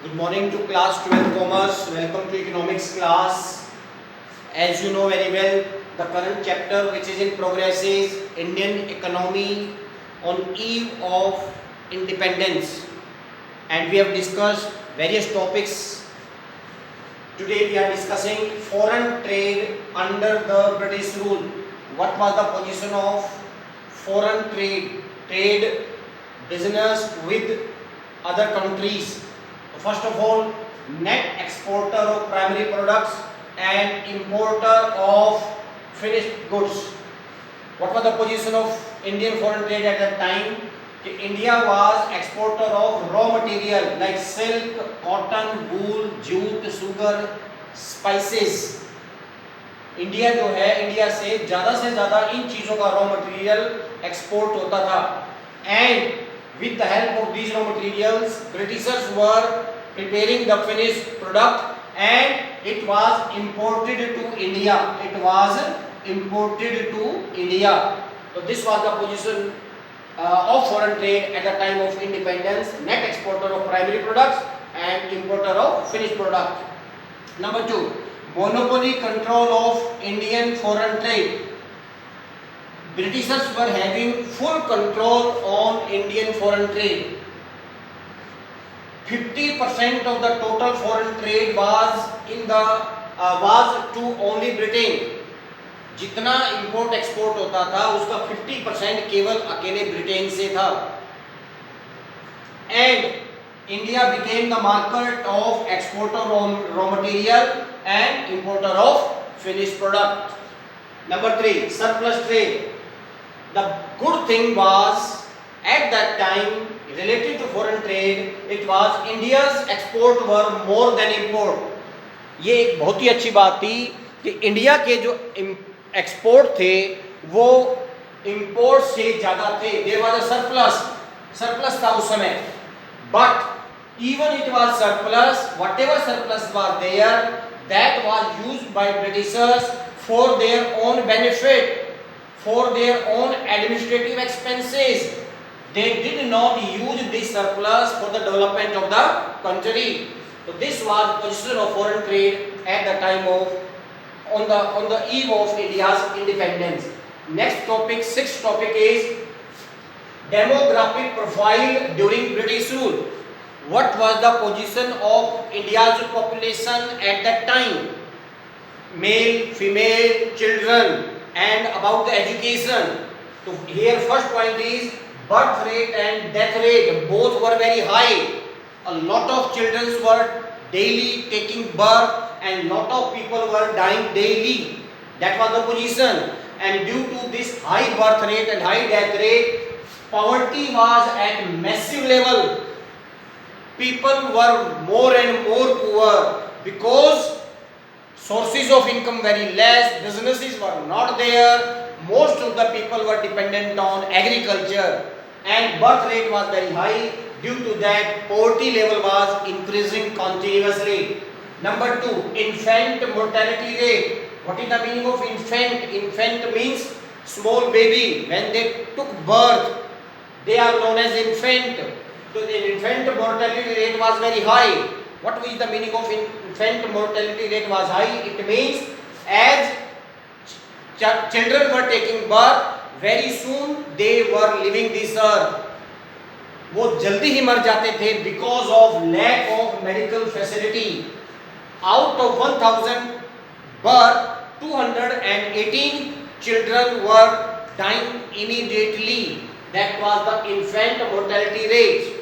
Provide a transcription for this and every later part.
Good morning to class 12 commerce. Welcome to economics class. As you know very well, the current chapter which is in progress is Indian economy on eve of independence, and we have discussed various topics. Today we are discussing foreign trade under the British rule. What was the position of foreign trade business with other countries? First of all, net exporter of primary products and importer of finished goods. What was the position of Indian foreign trade at that time? India was exporter of raw material like silk, cotton, wool, jute, sugar, spices. India जो है, India से ज़्यादा इन चीज़ों का raw material export होता था, and with the help of these raw materials, Britishers were preparing the finished product and it was imported to India. So this was the position of foreign trade at the time of independence: net exporter of primary products and importer of finished product. Number 2, monopoly control of Indian foreign trade. Britishers were having full control on Indian foreign trade. 50% of the total foreign trade was to only Britain. जितना import export होता था उसका 50% केवल अकेले Britain से था. And India became the market of exporter of raw material and importer of finished product. Number 3, surplus trade. The good thing was at that time related to foreign trade, it was India's export were more than import. ये एक बहुत ही अच्छी बात थी कि India के जो export थे वो इंपोर्ट से ज़्यादा थे. There was a surplus था उस समय. But even it was surplus, whatever surplus was there, that was used by Britishers for their own benefit, for their own administrative expenses. They did not use this surplus for the development of the country. So this was position of foreign trade at the time of on the eve of India's independence. Next topic, sixth topic is demographic profile during British rule. What was the position of India's population at that time? Male, female, children, and about the education. So here first point is birth rate and death rate both were very high. A lot of children were daily taking birth and lot of people were dying daily. That was the position, and due to this high birth rate and high death rate, poverty was at massive level. People were more and more poor because sources of income very less, businesses were not there, most of the people were dependent on agriculture, and birth rate was very high. Due to that, poverty level was increasing continuously. Number 2, infant mortality rate. What is the meaning of infant? Infant means small baby. When they took birth, they are known as infant. So the infant mortality rate was very high. What is the meaning of infant mortality rate was high? It means as children were taking birth, very soon they were leaving this earth. वो जल्दी ही मर जाते थे because of lack of medical facility. Out of 1000 birth, 218 children were dying immediately. That was the infant mortality rate.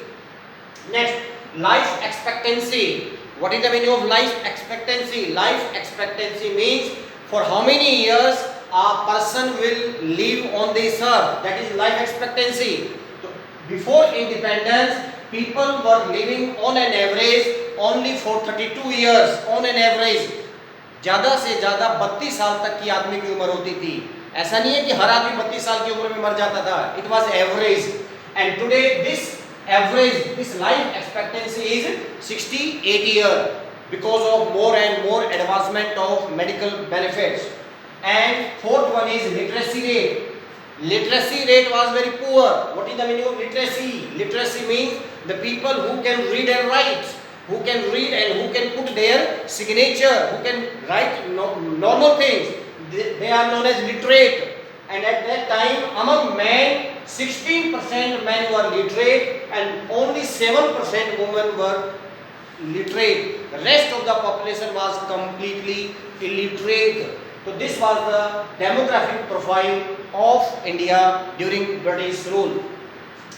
Next, life expectancy. What is the meaning of life expectancy? Life expectancy means for how many years a person will live on this earth. That is life expectancy. So before independence, people were living on an average only for 32 years. On an average, ज़्यादा से ज़्यादा 32 साल तक की आदमी की उम्र होती थी. ऐसा नहीं है कि हर आदमी 32 साल की उम्र में मर जाता था. It was average. And today this average, this life expectancy is 68 years because of more and more advancement of medical benefits. And fourth one is literacy rate. Literacy rate was very poor. What is the meaning of literacy? Literacy means the people who can read and write, who can read and who can put their signature, who can write normal things. They are known as literate. And at that time, among men, 16% men were literate and only 7% women were literate. The rest of the population was completely illiterate. So this was the demographic profile of India during British rule.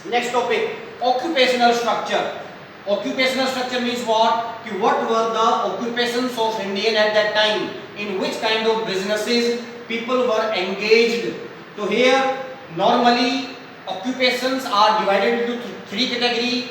Next topic, occupational structure. Occupational structure means what? What were the occupations of Indian at that time? In which kind of businesses people were engaged? So here normally occupations are divided into three categories.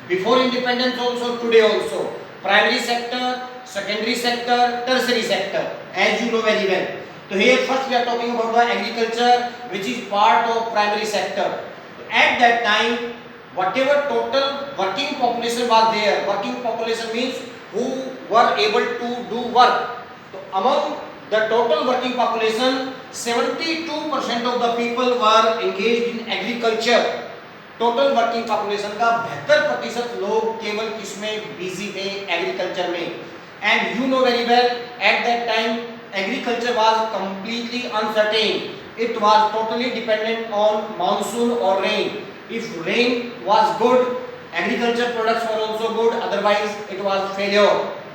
Before independence also, today also. Primary sector, secondary sector, tertiary sector, as you know very well. So here first we are talking about the agriculture, which is part of primary sector. At that time, whatever total working population was there, working population means who were able to do work. So among the total working population, 72% of the people were engaged in agriculture. Total working population का 72% लोग केवल किसमें busy थे? Agriculture में. And you know very well at that time agriculture was completely uncertain. It was totally dependent on monsoon और rain. If rain was good, agriculture products were also good, otherwise it was failure.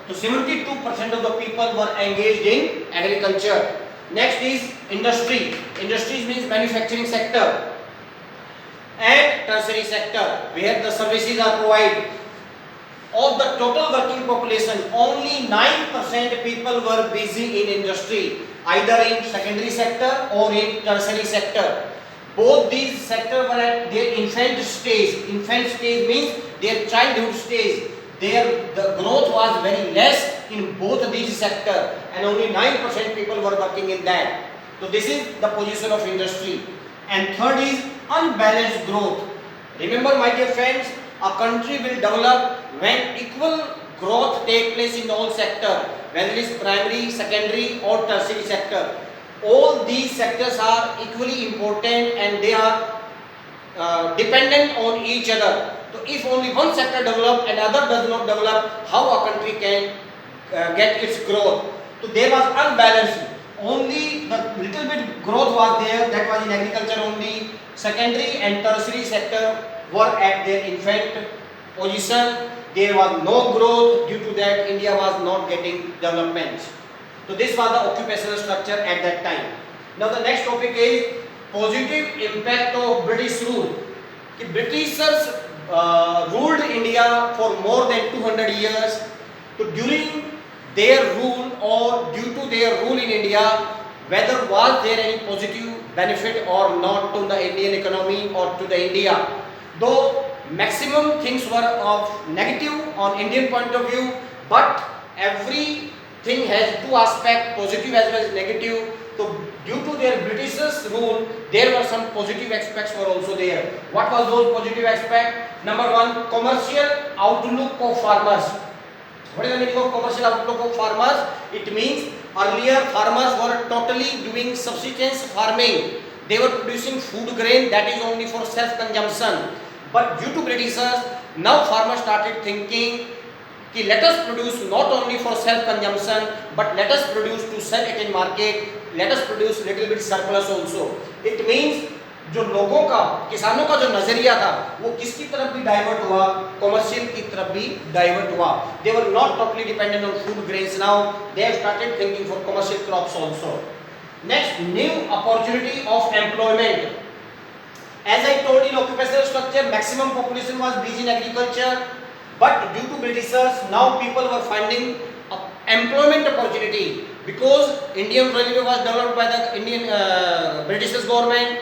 So 72% of the people were engaged in agriculture. Next is industry. Industries means manufacturing sector and tertiary sector where the services are provided. Of the total working population, only 9% people were busy in industry, either in secondary sector or in tertiary sector. Both these sectors were at their infant stage. Infant stage means their childhood stage. The growth was very less in both these sectors, and only 9% people were working in that. So this is the position of industry. And third is unbalanced growth. Remember, my dear friends, a country will develop when equal growth take place in all sectors, whether it is primary, secondary or tertiary sector. All these sectors are equally important and they are dependent on each other. So if only one sector develops and other does not develop, how a country can get its growth? So there was unbalanced. Only the little bit growth was there, that was in agriculture only. Secondary and tertiary sector were at their infant position. There was no growth. Due to that, India was not getting development. So this was the occupational structure at that time. Now the next topic is positive impact of British rule. The Britishers ruled India for more than 200 years. So during their rule or due to their rule in India, whether was there any positive benefit or not to the Indian economy or to the India. Though maximum things were of negative on Indian point of view, but everything has two aspects, positive as well as negative. So due to their Britishers rule, there were some positive aspects were also there. What was those positive aspects? Number one, commercial outlook of farmers. What is the meaning of commercial outlook of farmers? It means earlier farmers were totally doing subsistence farming. They were producing food grain that is only for self-consumption. But due to Britishers, now farmers started thinking, let us produce not only for self-consumption, but let us produce to sell it in market. Let us produce little bit surplus also. It means जो लोगों का, किसानों का जो नजरिया था वो किसकी तरफ भी डाइवर्ट हुआ? कॉमर्शियल की तरफ भी डाइवर्ट हुआ. They were not totally dependent on food grains now. They have started thinking for commercial crops also. Next, new opportunity of employment. As I told in occupational structure, maximum population was busy in agriculture, but due to Britishers, now people were finding employment opportunity because Indian Railway was developed by the Indian Britishers government.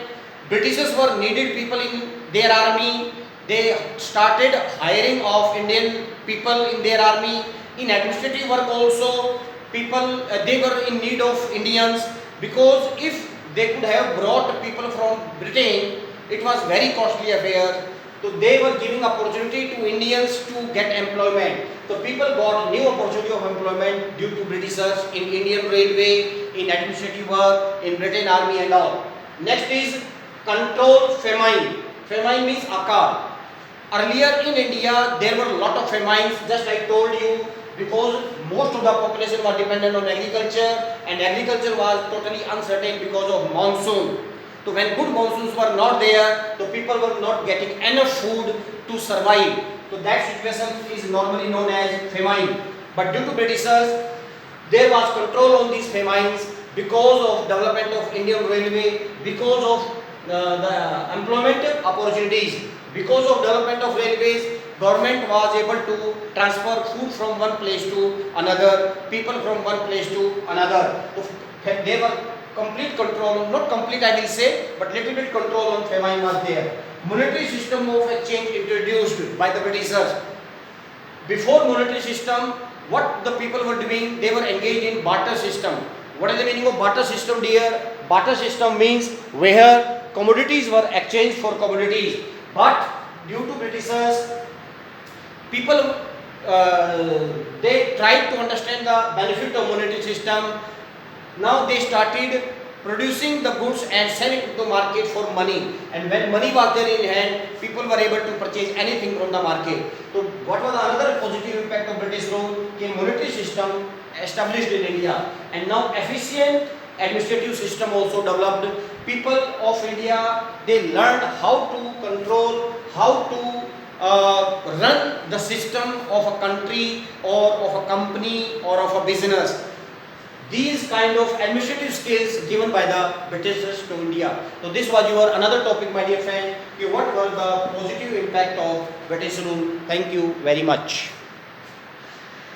Britishers were needed people in their army. They started hiring of Indian people in their army. In administrative work also, people they were in need of Indians, because if they could have brought people from Britain, it was very costly affair. So they were giving opportunity to Indians to get employment. So people got new opportunity of employment due to Britishers in Indian Railway, in administrative work, in Britain Army and all. Next is control famine. Famine means akar. Earlier in India, there were a lot of famines, just I told you, because most of the population was dependent on agriculture, and agriculture was totally uncertain because of monsoon. So when good monsoons were not there, the people were not getting enough food to survive. So that situation is normally known as famine. But due to Britishers, there was control on these famines because of development of Indian Railway, because of the employment opportunities, because of development of railways. Government was able to transfer food from one place to another, people from one place to another. So there were complete control, not complete I will say, but little bit control on famine was there. Monetary system of exchange introduced by the Britishers. Before monetary system, what the people were doing, they were engaged in barter system. What is the meaning of barter system, dear? Barter system means where commodities were exchanged for commodities. But due to Britishers, people they tried to understand the benefit of monetary system. Now they started producing the goods and selling it to the market for money. And when money was there in hand, people were able to purchase anything from the market. So what was another positive impact of British rule? Came monetary system established in India, and now efficient administrative system also developed. People of India, they learned how to control, how to run the system of a country or of a company or of a business. These kind of administrative skills given by the Britishers to India. So this was your another topic, my dear friend. What were the positive impact of British rule? Thank you very much.